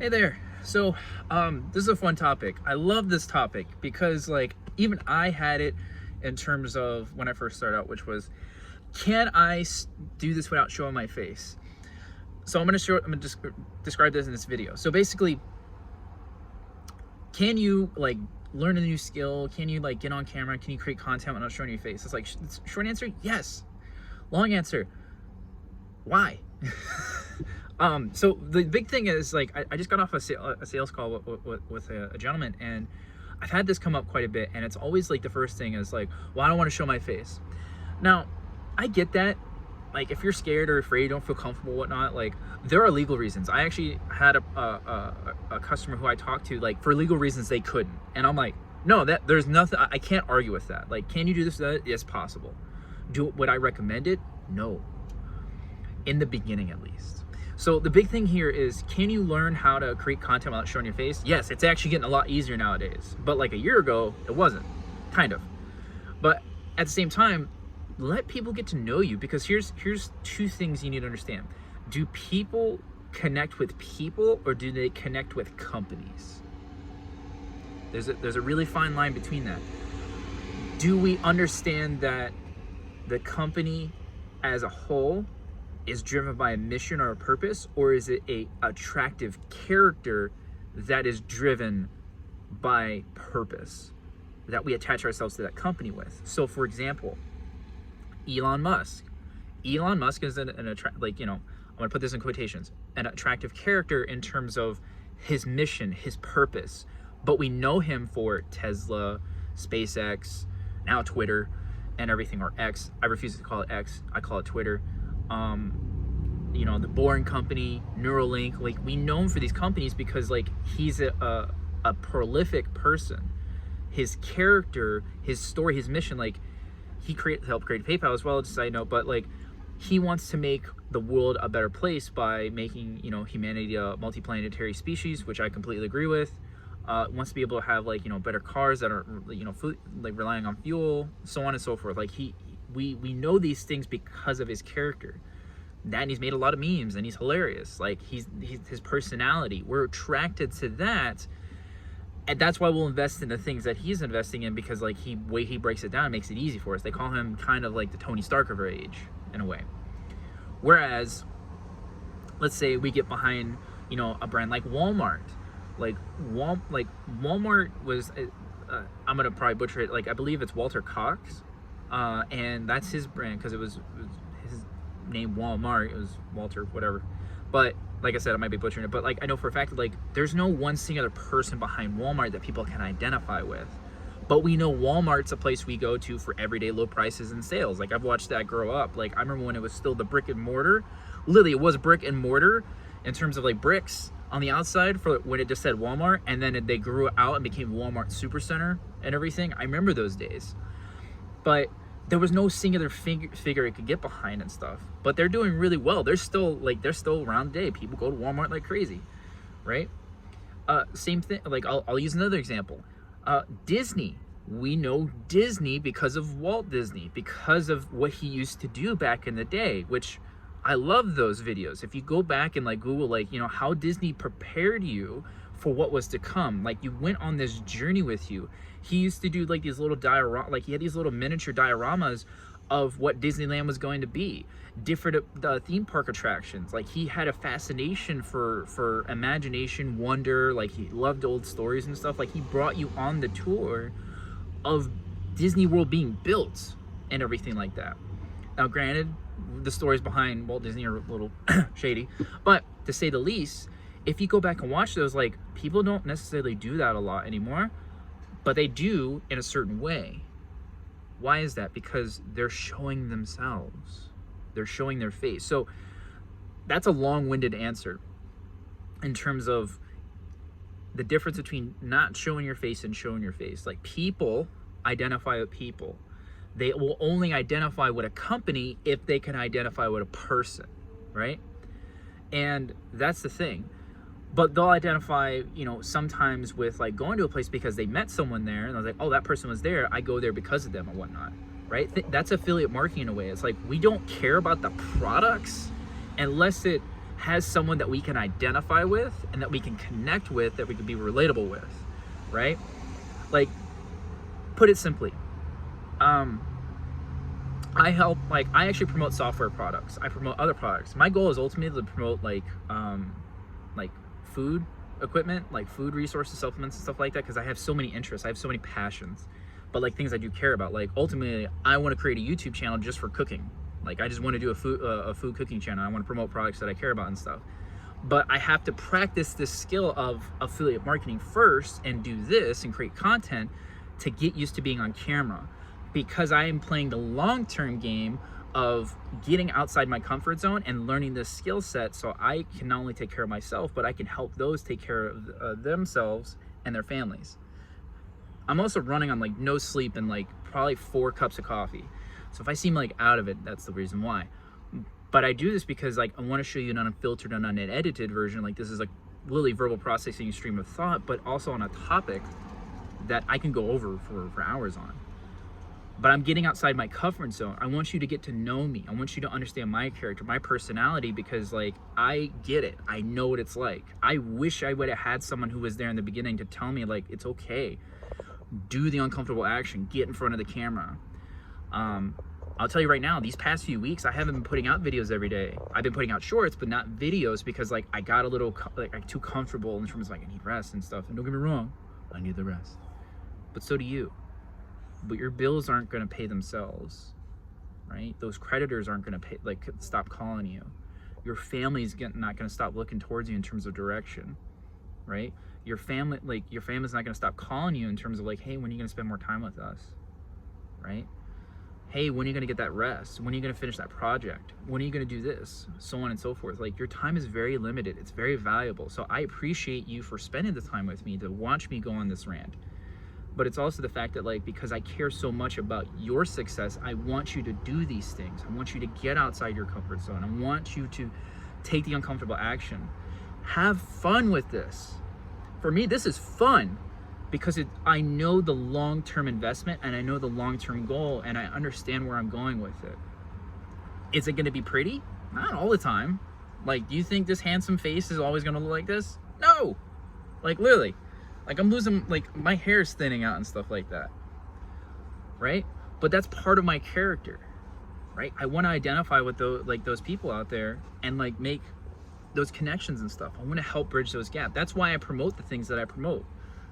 Hey there. So, this is a fun topic. I love this topic because, like, even I had it in terms of when I first started out, which was, can I do this without showing my face? So I'm gonna describe this in this video. So basically, can you like learn a new skill? Can you like get on camera? Can you create content without showing your face? It's like short answer, yes. Long answer, why? So the big thing is, like, I just got off a sales call with a gentleman, and I've had this come up quite a bit, and it's always like the first thing is like, well, I don't want to show my face. Now, I get that. Like, if you're scared or afraid, don't feel comfortable, whatnot, like, there are legal reasons. I actually had a customer who I talked to, like, for legal reasons they couldn't, and I'm like, no, that there's nothing, I can't argue with that. Like, can you do this? That is possible. Would I recommend it? No. In the beginning, at least. So the big thing here is, can you learn how to create content without showing your face? Yes, it's actually getting a lot easier nowadays. But like a year ago, it wasn't, kind of. But at the same time, let people get to know you, because here's two things you need to understand. Do people connect with people, or do they connect with companies? There's a really fine line between that. Do we understand that the company as a whole is driven by a mission or a purpose, or is it a attractive character that is driven by purpose that we attach ourselves to that company with? So for example, Elon Musk is I'm gonna put this in quotations, an attractive character in terms of his mission, his purpose, but we know him for Tesla, SpaceX, now Twitter and everything, or X. I refuse to call it X, I call it Twitter. The Boring Company, Neuralink, like, we know him for these companies because, like, he's a prolific person. His character, his story, his mission, like, he helped create PayPal as well, just a side note, but like, he wants to make the world a better place by making, humanity a multiplanetary species, which I completely agree with. Wants to be able to have, like, better cars that are, food, like, relying on fuel, so on and so forth. Like, we know these things because of his character. And he's made a lot of memes, and he's hilarious. Like, he's his personality, we're attracted to that, and that's why we'll invest in the things that he's investing in, because like way he breaks it down makes it easy for us. They call him kind of like the Tony Stark of our age in a way. Whereas, let's say we get behind a brand like Walmart. Like Walmart was I'm gonna probably butcher it, like, I believe it's Walter Cox, and that's his brand, because it was his name Walmart, it was Walter whatever. But like I said, I might be butchering it, but like, I know for a fact that, like, there's no one singular person behind Walmart that people can identify with. But we know Walmart's a place we go to for everyday low prices and sales. Like, I've watched that grow up. Like, I remember when it was still the brick and mortar. Literally, it was brick and mortar in terms of like bricks on the outside for when it just said Walmart, and then they grew out and became Walmart Supercenter and everything. I remember those days. But there was no singular figure it could get behind and stuff. But they're doing really well. They're still around today. People go to Walmart like crazy, right? Same thing. Like, I'll use another example. Disney. We know Disney because of Walt Disney, because of what he used to do back in the day, which I love those videos. If you go back and like Google, like, how Disney prepared you for what was to come. Like, you went on this journey with you. He used to do like these little he had these little miniature dioramas of what Disneyland was going to be, different theme park attractions. Like, he had a fascination for imagination, wonder. Like, he loved old stories and stuff. Like, he brought you on the tour of Disney World being built and everything like that. Now, granted, the stories behind Walt Disney are a little shady, but to say the least, if you go back and watch those, like, people don't necessarily do that a lot anymore, but they do in a certain way. Why is that? Because they're showing themselves. They're showing their face. So that's a long-winded answer in terms of the difference between not showing your face and showing your face. Like, people identify with people. They will only identify with a company if they can identify with a person, right? And that's the thing. But they'll identify, sometimes with like going to a place because they met someone there, and I was like, oh, that person was there, I go there because of them and whatnot, right? That's affiliate marketing in a way. It's like, we don't care about the products unless it has someone that we can identify with and that we can connect with, that we can be relatable with, right? Like, put it simply, I actually promote software products. I promote other products. My goal is ultimately to promote like food equipment, like food resources, supplements and stuff like that, because I have so many interests, I have so many passions, but like things I do care about. Like ultimately I want to create a YouTube channel just for cooking. Like I just want to do a food cooking channel. I want to promote products that I care about and stuff. But I have to practice this skill of affiliate marketing first and do this and create content to get used to being on camera, because I am playing the long-term game of getting outside my comfort zone and learning this skill set, so I can not only take care of myself, but I can help those take care of themselves and their families. I'm also running on like no sleep and like probably 4 cups of coffee. So if I seem like out of it, that's the reason why. But I do this because like I want to show you an unfiltered and unedited version. Like this is like literally verbal processing, stream of thought, but also on a topic that I can go over for hours on. But I'm getting outside my comfort zone. I want you to get to know me. I want you to understand my character, my personality, because like I get it. I know what it's like. I wish I would have had someone who was there in the beginning to tell me like, it's okay. Do the uncomfortable action, get in front of the camera. I'll tell you right now, these past few weeks, I haven't been putting out videos every day. I've been putting out shorts, but not videos, because like I got a little like too comfortable in terms of like I need rest and stuff. And don't get me wrong, I need the rest, but so do you. But your bills aren't going to pay themselves, right? Those creditors aren't going to pay, like stop calling you. Your family's not going to stop looking towards you in terms of direction, right? Your family's not going to stop calling you in terms of like, hey, when are you going to spend more time with us, right? Hey, when are you going to get that rest? When are you going to finish that project? When are you going to do this? So on and so forth. Like your time is very limited. It's very valuable. So I appreciate you for spending the time with me to watch me go on this rant. But it's also the fact that like, because I care so much about your success, I want you to do these things. I want you to get outside your comfort zone. I want you to take the uncomfortable action. Have fun with this. For me, this is fun because I know the long-term investment and I know the long-term goal and I understand where I'm going with it. Is it gonna be pretty? Not all the time. Like, do you think this handsome face is always gonna look like this? No, like literally. Like I'm losing, like my hair is thinning out and stuff like that, right? But that's part of my character, right? I want to identify with those people out there and like make those connections and stuff. I want to help bridge those gaps. That's why I promote the things that I promote,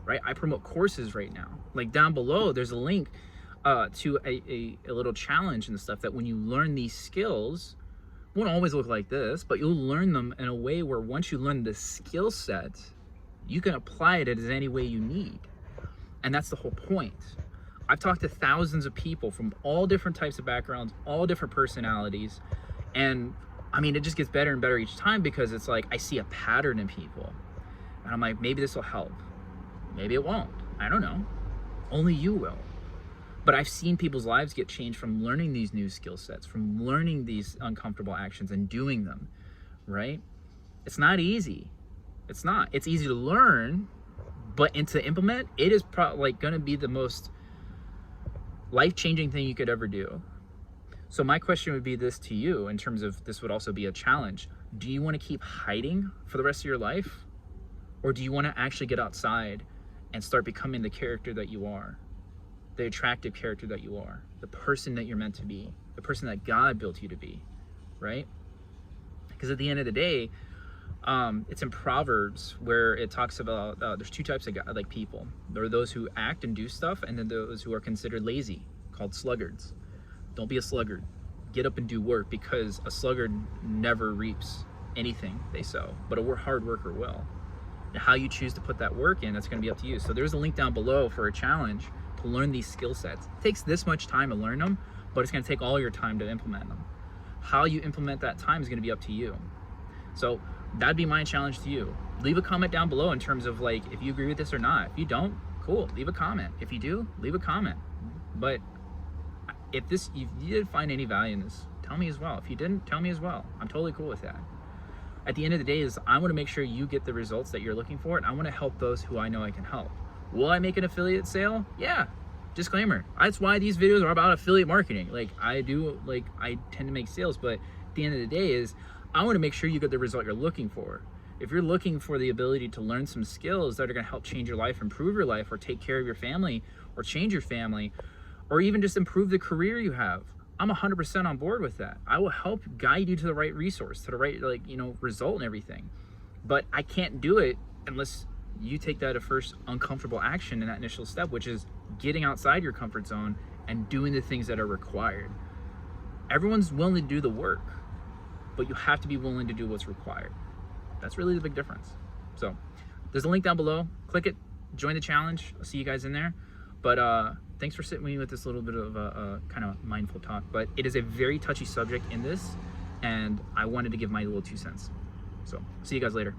right? I promote courses right now. Like down below, there's a link to a little challenge and stuff that when you learn these skills, won't always look like this, but you'll learn them in a way where once you learn the skill set, you can apply it as any way you need. And that's the whole point. I've talked to thousands of people from all different types of backgrounds, all different personalities. And I mean, it just gets better and better each time because it's like, I see a pattern in people. And I'm like, maybe this will help. Maybe it won't. I don't know. Only you will. But I've seen people's lives get changed from learning these new skill sets, from learning these uncomfortable actions and doing them, right? It's not easy. It's not. It's easy to learn, but to implement, it is probably like going to be the most life-changing thing you could ever do. So my question would be this to you in terms of this would also be a challenge. Do you want to keep hiding for the rest of your life? Or do you want to actually get outside and start becoming the character that you are, the attractive character that you are, the person that you're meant to be, the person that God built you to be, right? Because at the end of the day, it's in Proverbs where it talks about there's 2 types of like people. There are those who act and do stuff, and then those who are considered lazy, called sluggards. Don't be a sluggard. Get up and do work, because a sluggard never reaps anything they sow, but a hard worker will. And how you choose to put that work in, that's going to be up to you. So there's a link down below for a challenge to learn these skill sets. It takes this much time to learn them, but it's going to take all your time to implement them. How you implement that time is going to be up to you. So that'd be my challenge to you. Leave a comment down below in terms of like if you agree with this or not. If you don't, cool, leave a comment. If you do, leave a comment. But if you didn't find any value in this, tell me as well. If you didn't, tell me as well. I'm totally cool with that. At the end of the day is I want to make sure you get the results that you're looking for, and I want to help those who I know I can help. Will I make an affiliate sale? Yeah. Disclaimer. That's why these videos are about affiliate marketing. Like I tend to make sales, but at the end of the day is I want to make sure you get the result you're looking for. If you're looking for the ability to learn some skills that are going to help change your life, improve your life, or take care of your family, or change your family, or even just improve the career you have, I'm 100% on board with that. I will help guide you to the right resource, to the right, result and everything. But I can't do it unless you take that first uncomfortable action in that initial step, which is getting outside your comfort zone and doing the things that are required. Everyone's willing to do the work, but you have to be willing to do what's required. That's really the big difference. So there's a link down below. Click it, join the challenge. I'll see you guys in there. But thanks for sitting with me with this little bit of a kind of mindful talk. But it is a very touchy subject in this, and I wanted to give my little 2 cents. So see you guys later.